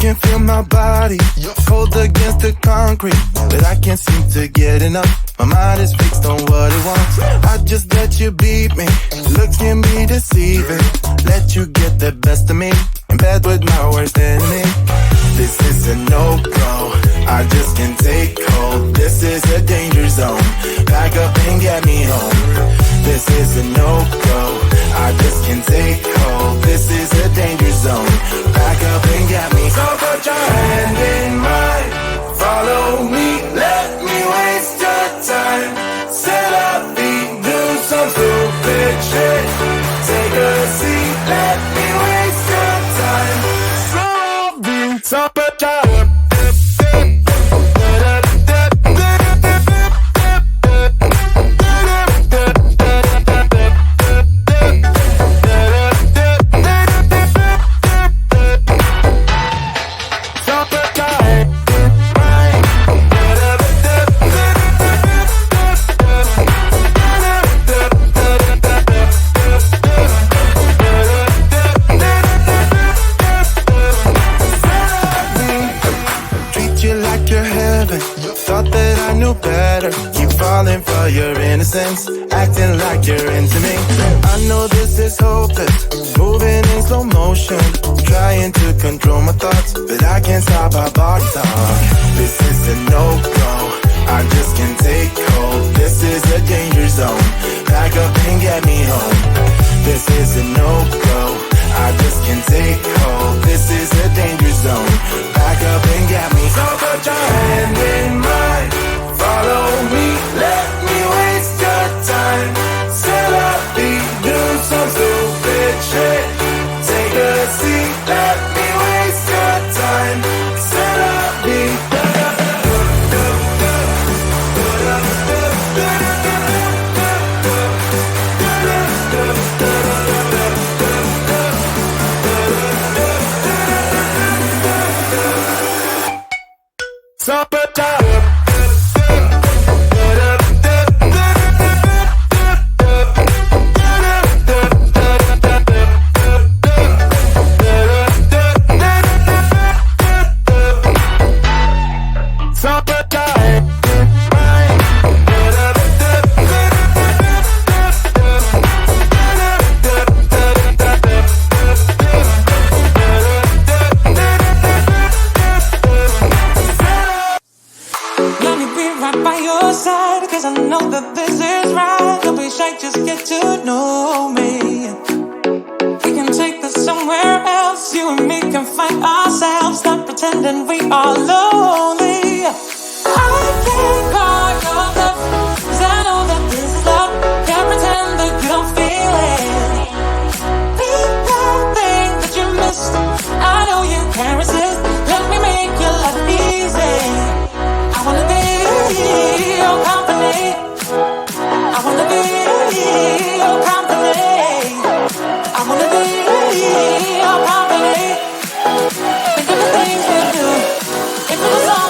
can feel my body cold against the concrete, but I can't seem to get enough. My mind is fixed on what it wants. I just let you beat me. Looks can be deceiving. Let you get the best of me in bed with my worst enemy. This is a no-go. I just can't take hold. This is a danger zone. Pack up and get me home. This is a no-go. I just can't take hold. This is a danger zone. Pack up and get me. So put your hand in mine. Follow me. Let me waste your time. Set up feet. Do some stupid shit. Take a seat. Let me waste your time. So put your for your innocence, acting like you're into me. I know this is hopeless, moving in slow motion, trying to control my thoughts, but I can't stop our body talk. This is a no-go, I just can't take hold. This is a danger zone, pack up and get me home. This is a no-go, I just can't take hold. This is a danger zone, pack up and get me. So put your hand in mine. Follow me, let me waste your time. Set up feet, do some stupid shit. Take a seat, let me waste your time. Set up feet. So put your pretending we are lonely. I can't call your bluff, 'cause I know that this is love. Can't pretend that you don't feel it. Be that thing that you missed. I know you can't resist. Let me make your life easy. I wanna be your company. I wanna be your company. I wanna be your company. Think of the things we do. If it was all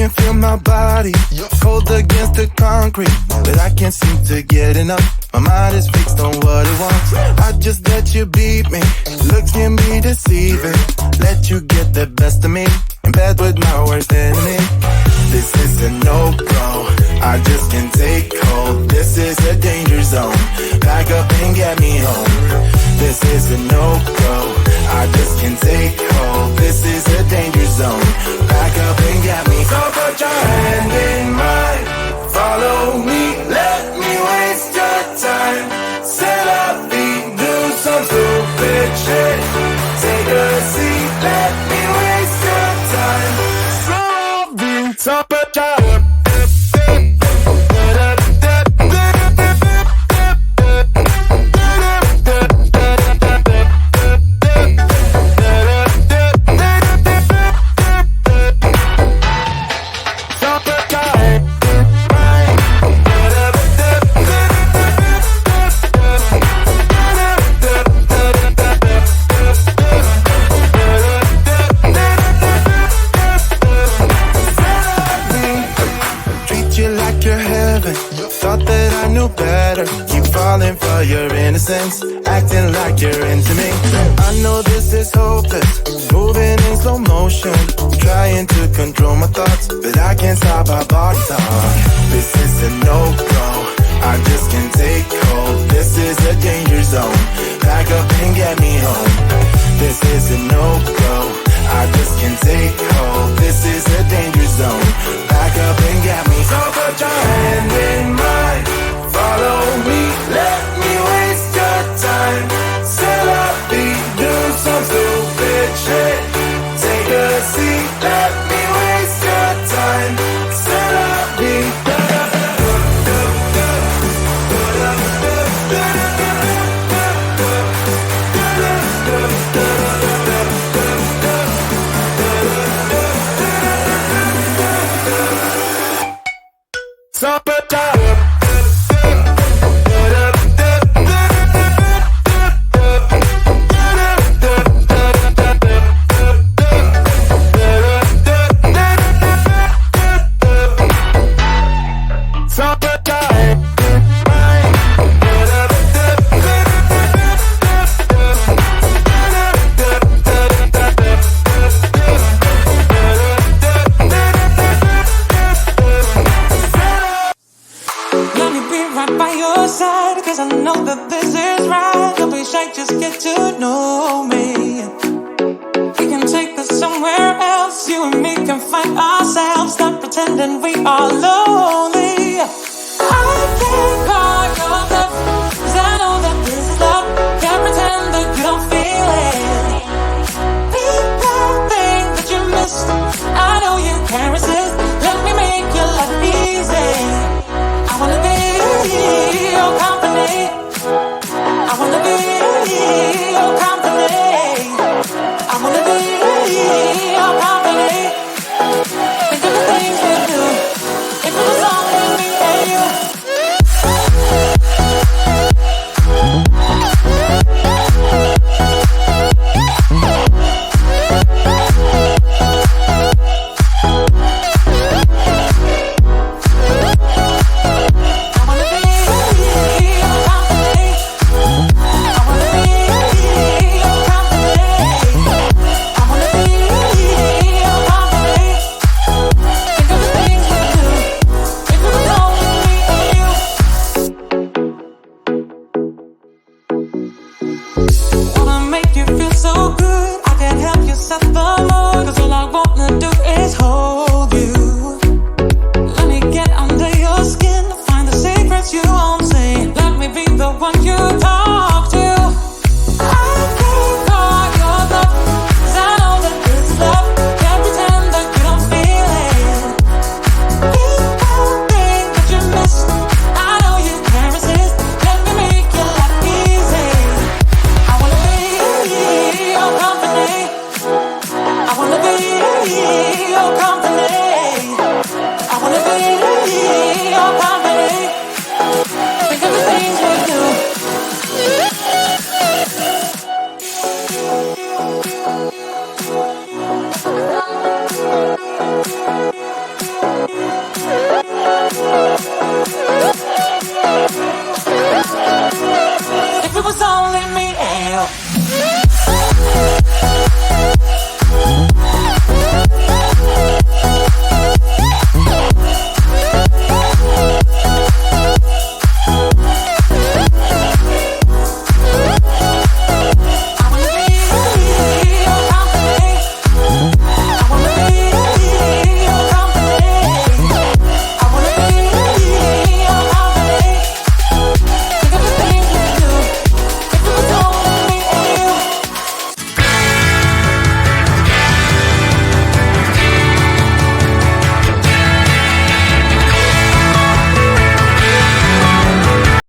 can feel my body cold against the concrete, but I can't seem to get enough. My mind is fixed on what it wants. I just let you beat me. Looks can be deceiving. Let you get the best of me. In bed with my worst enemy. This is a no-go. I just can't take hold. This is a danger zone. Back up and get me home. This is a no-go. I just can't take hold. This is a danger zone. Back up and get me. So put your hand in mine. Follow me. Let me waste your time. Set up feet. Do some stupid shit. Take a seat. Let me waste your time. So put your for your innocence, acting like you're into me. I know this is hopeless, moving in slow motion, trying to control my thoughts, but I can't stop our body talk. This is a no-go, I just can't take hold. This is a danger zone, back up and get me home. This is a no-go, I just can't take hold. This is a danger zone, back up and get me. So put your hand in mine. Follow me, let me waste your time. Set up beat, do some stupid shit. Take a seat, let me waste your time. Set up beat. So put your just get to know me. We can take this somewhere else. You and me can find ourselves. Stop pretending we are lonely.